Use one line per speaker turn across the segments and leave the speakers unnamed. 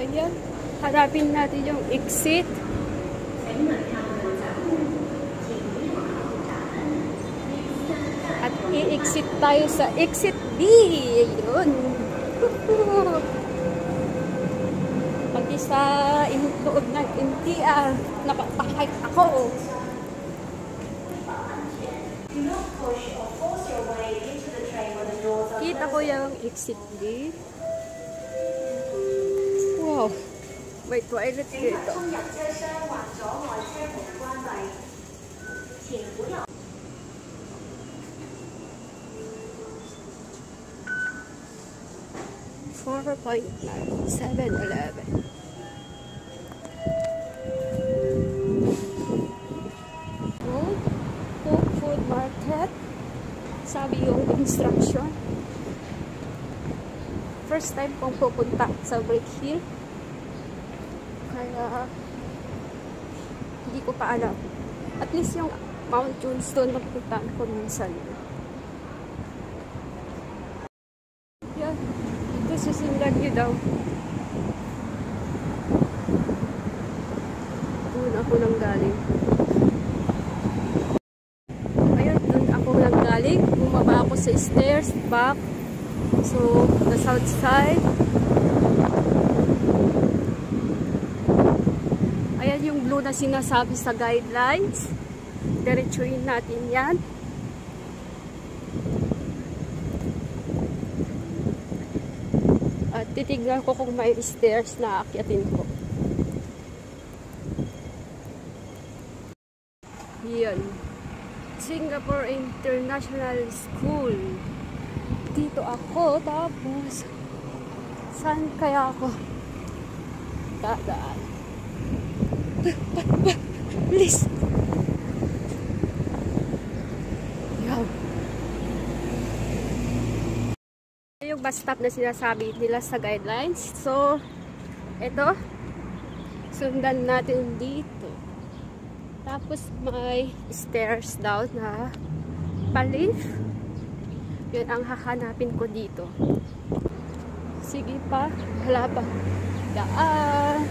Ayan. Harapin natin yung exit. At i-exit tayo sa exit B. Ayun. Pati sa loob ng MTR, napapakahit ako. Kita ko yung exit B. Wow. May toilet dito. $4.9 7-Eleven. Cook Food Market. Sabi yung instruction. First time kong pupunta sa Brick Hill. Kaya hindi ko pa alam. At least yung Mount Johnstone napuntaan ko minsan. Yan. Ito susundan nyo daw. Doon ako nang galing. Ayun, doon ako nang galing. Bumaba ako sa stairs, back. So, the south side. Ayan yung blue na sinasabi sa guidelines. Diretsuhin natin yan. At titignan ko kung may stairs na aakyatin ko. Yan. Singapore International School. Dito ako, tapos saan kaya ako dadaan? Please. Yan. Yung bus stop na sinasabi nila sa guidelines. So, ito. Sundan natin dito. Tapos may stairs daw na pa-lift. Yun ang hahanapin ko dito. Sige pa. Wala pa. Daan.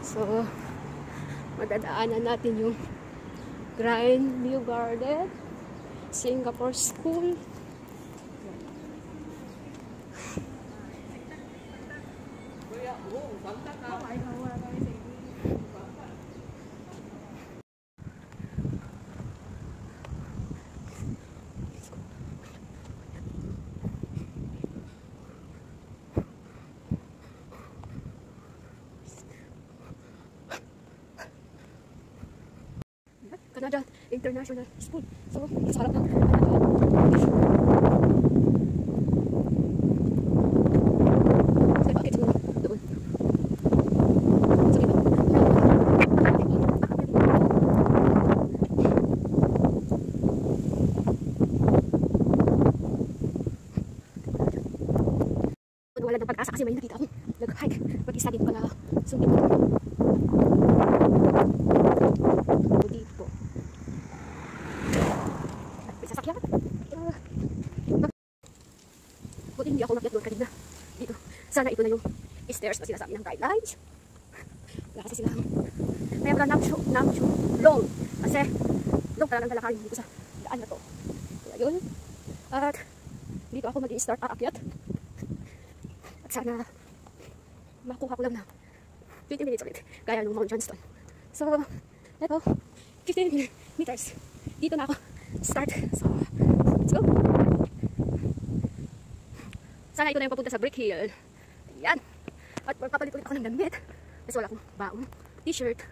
So, madadaanan natin yung Grand View Garden, Singapore School. Canada International School. So, sa harap ng wala ng pag-asa kasi may nakita akong nag-hike. Mag-isa din pala. Sundin mo. Dito. May sasakyan. Buti hindi ako nakyat doon kanina. Dito. Sana ito na yung stairs na sinasabi ng guidelines. Wala kasi sila. Kaya pala Namchu long. Kasi long talagang lalakarin dito sa daan na to. Kaya yun. At dito ako mag-i-start aakyat. Sana makuha ko lang na 20 minutes ulit gaya ng Mount Johnstone. So, ito 15 meters dito na ako start. So, let's go. Sana ito na yung papunta sa Brick Hill. Ayan. At papalit ulit ako ng damit kasi wala akong baong t-shirt.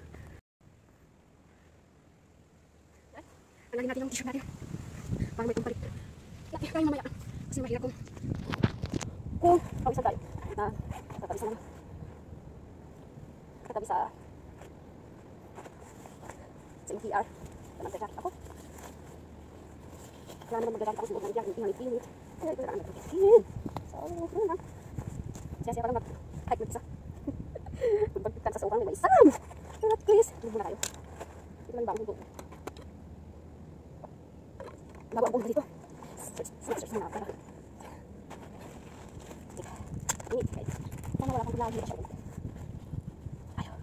Tanggalin natin yung t-shirt natin para may pampalit natin tayo mamaya kasi mahirap kung pawisan tayo na katabi sa MTR na nagtasak ako. Kaya naman magdadaan ako sa loob ng diyan, hindi pinit. Kaya ito na ang nagtakin. So, yun na. Siya parang mag-hike mag-isa. Magpagpitan sa sobrang may isang. Pero at least, hindi muna kayo. Ito lang ba ang buto. Bago ang buto dito. Search muna para. Init guys. Ayun.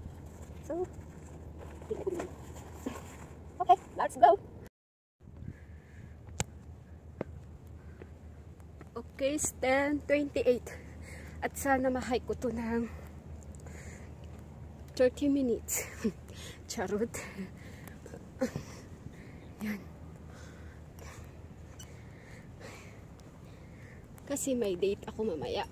So, okay, let's go. Okay, it's 10:28. At sana ma-hike ko to ng 30 minutes. Charot. Yan. Kasi may date ako mamaya.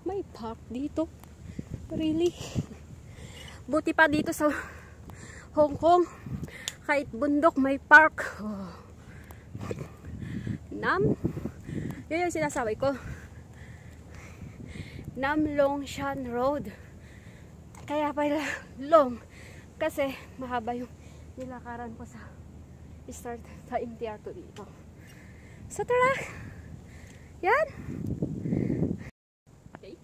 May park dito. Really? Buti pa dito sa Hong Kong. Kahit bundok may park. Nam? Yun yung sinasabi ko. Nam Long Shan Road. Kaya pala long. Kasi mahaba yung nilakaran ko sa start sa MTR to dito. So tara! Yan! Okay.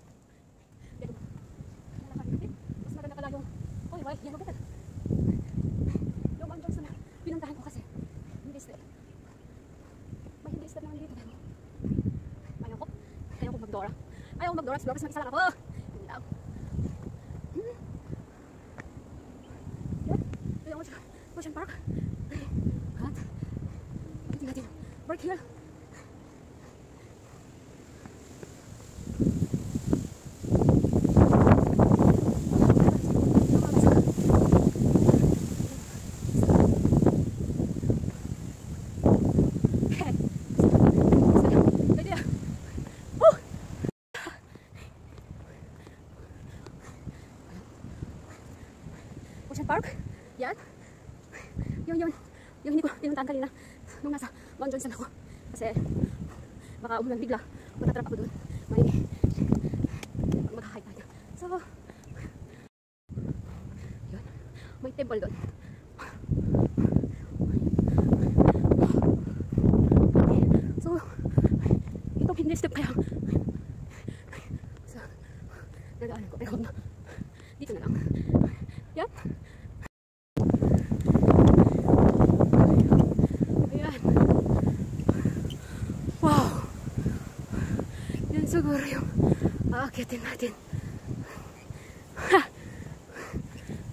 Mas maganda pala yung yan maganda. Yung Mount Johnson na pinuntahan ko kasi hindi step. May hindi step naman dito. Ayaw ko mag-Dora. Ayaw ko mag-Dora. Siguro kasi mag-isa lang ako. Hindi lang. Yan. Ito yung Ocean Park. At tingnan natin. Park Hill. Ocean Park. Yan. Yung hindi ko pinuntahan kanina nung nasa Mount Johnson ako. Kasi baka umulan bigla. Matatrap ako doon. May mag-hike tayo. So, yun. May temple doon. So, itong hindi step kaya. So, nadaanan ko. Pero dito na lang. Yan. Siguro yung aakyatin natin.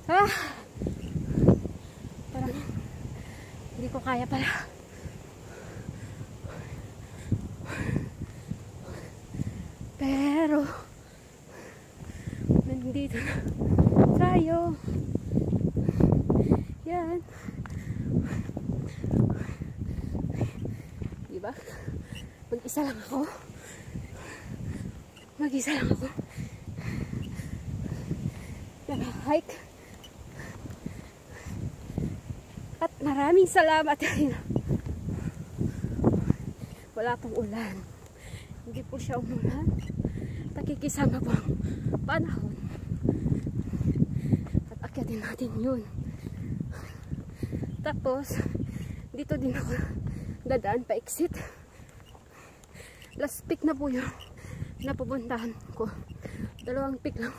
Parang hindi ko kaya pala. Pero nandito na tayo. Yan. Diba? Mag-isa lang ako. Mag-isa lang ako. Nag-hike. At maraming salamat. Wala pong ulan. Hindi po siya umulan. Nakikisama po ang panahon. At akyatin natin yun. Tapos, dito din ako dadaan pa exit. Last peak na po yun. Napupuntahan ko. 2 peak lang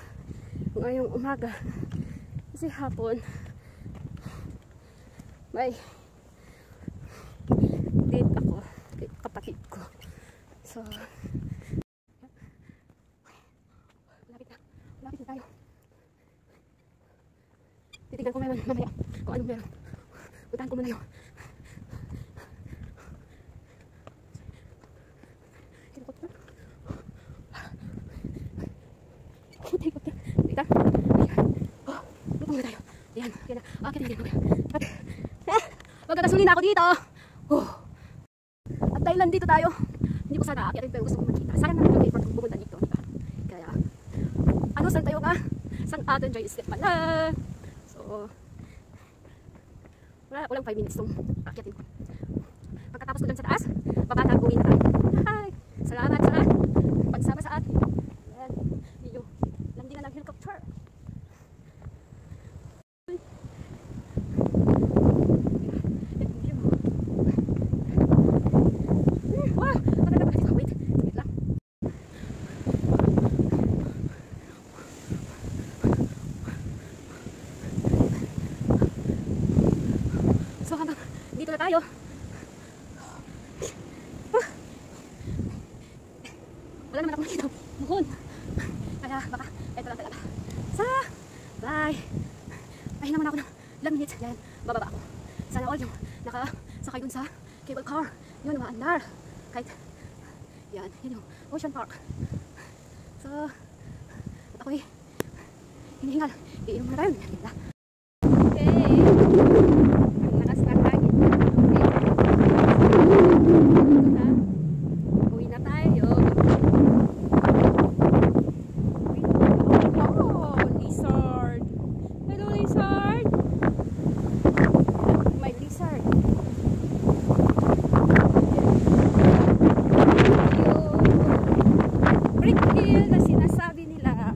ngayong umaga kasi hapon may date ako kay kapatid ko. So lapit na tayo. Titignan ko meron mamaya kung anong meron. Puntahan ko muna yung magkakasulin na ako dito. At dahil nandito tayo, hindi ko sana aakyat pero gusto kong makita. Sana naman yung effort kong pumunta dito, diba? Kaya, ano, saan tayo nga? Sang atin dyan step pala. So, walang 5 minutes itong aakyatin ko. Pagkatapos ko dyan sa taas, babataguin na tayo. Hi! Salamat sa pagsama sa atin. Ayan, yung landingan ng helicopter. So hanggang dito na tayo. Wala naman ako makita. Bukon. Kaya baka, eto lang talaga. Bye. Ay naman ako ng ilang minutes. Yan, bababa ako. Sana all yung nakasakay dun sa cable car. Yun, maandar. Kahit, yan, yun yung Ocean Park. So, at ako'y hinihingal. Iinom na tayo. Okay. Ang lakas ng hangin. Uwi na tayo. Oh, lizard. Hello, lizard. My lizard. Brick Hill na sinasabi nila.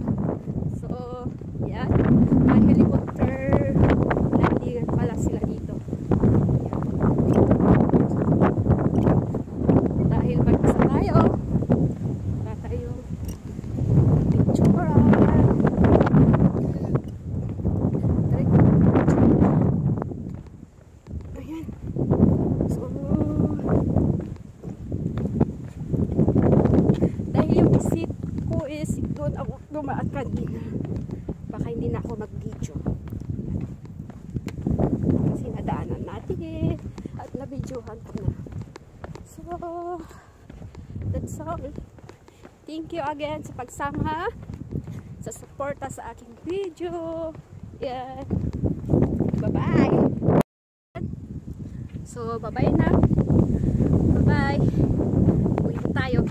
So, yan. May helicopter landingan pala sila dito. Yan. Dahil mag-isa tayo, wala tayong picture. Ayan. So, dahil yung visit ko is doon ako dumaan kanina. Baka hindi na ako mag-video. Kasi nadaanan natin at na-videohan ko na. So, that's all. Thank you again sa pagsama, sa suporta sa aking video. Yeah. Bye-bye. So, bye-bye na. Bye-bye. Uwi na tayo.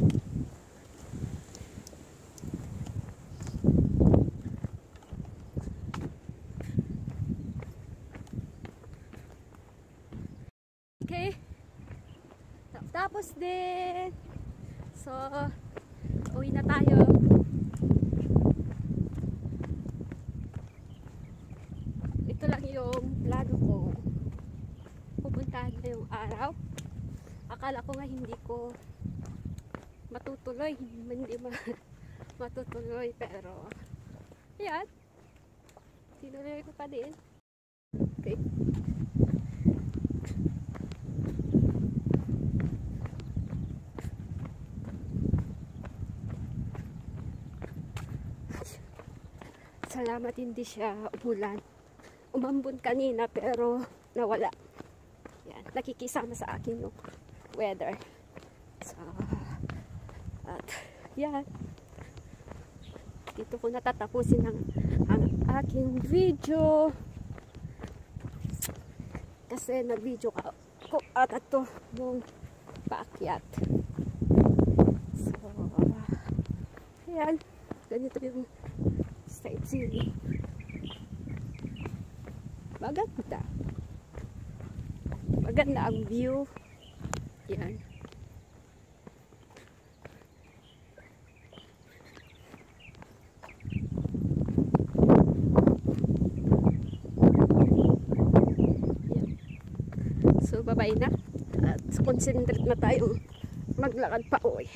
Okay. Tapos din. So, uwi na tayo. Ito lang yung plano ko. Pupuntahan na yung araw. Akala ko nga hindi ko matutuloy. Hindi matutuloy. Pero, yan. Tinuloy ko pa din. Okay. Salamat hindi siya umulan. Umambon kanina pero nawala. Yan, nakikisama sa akin yung weather. So, at yan. Dito ko natatapusin ang aking video. Kasi nag-video ko at ito yung paakyat. So, yan. Ganito yung sightseeing. Maganda. Maganda ang view. Yan. Yan. So, bye-bye na. At concentrate na tayong maglakad pa uwi.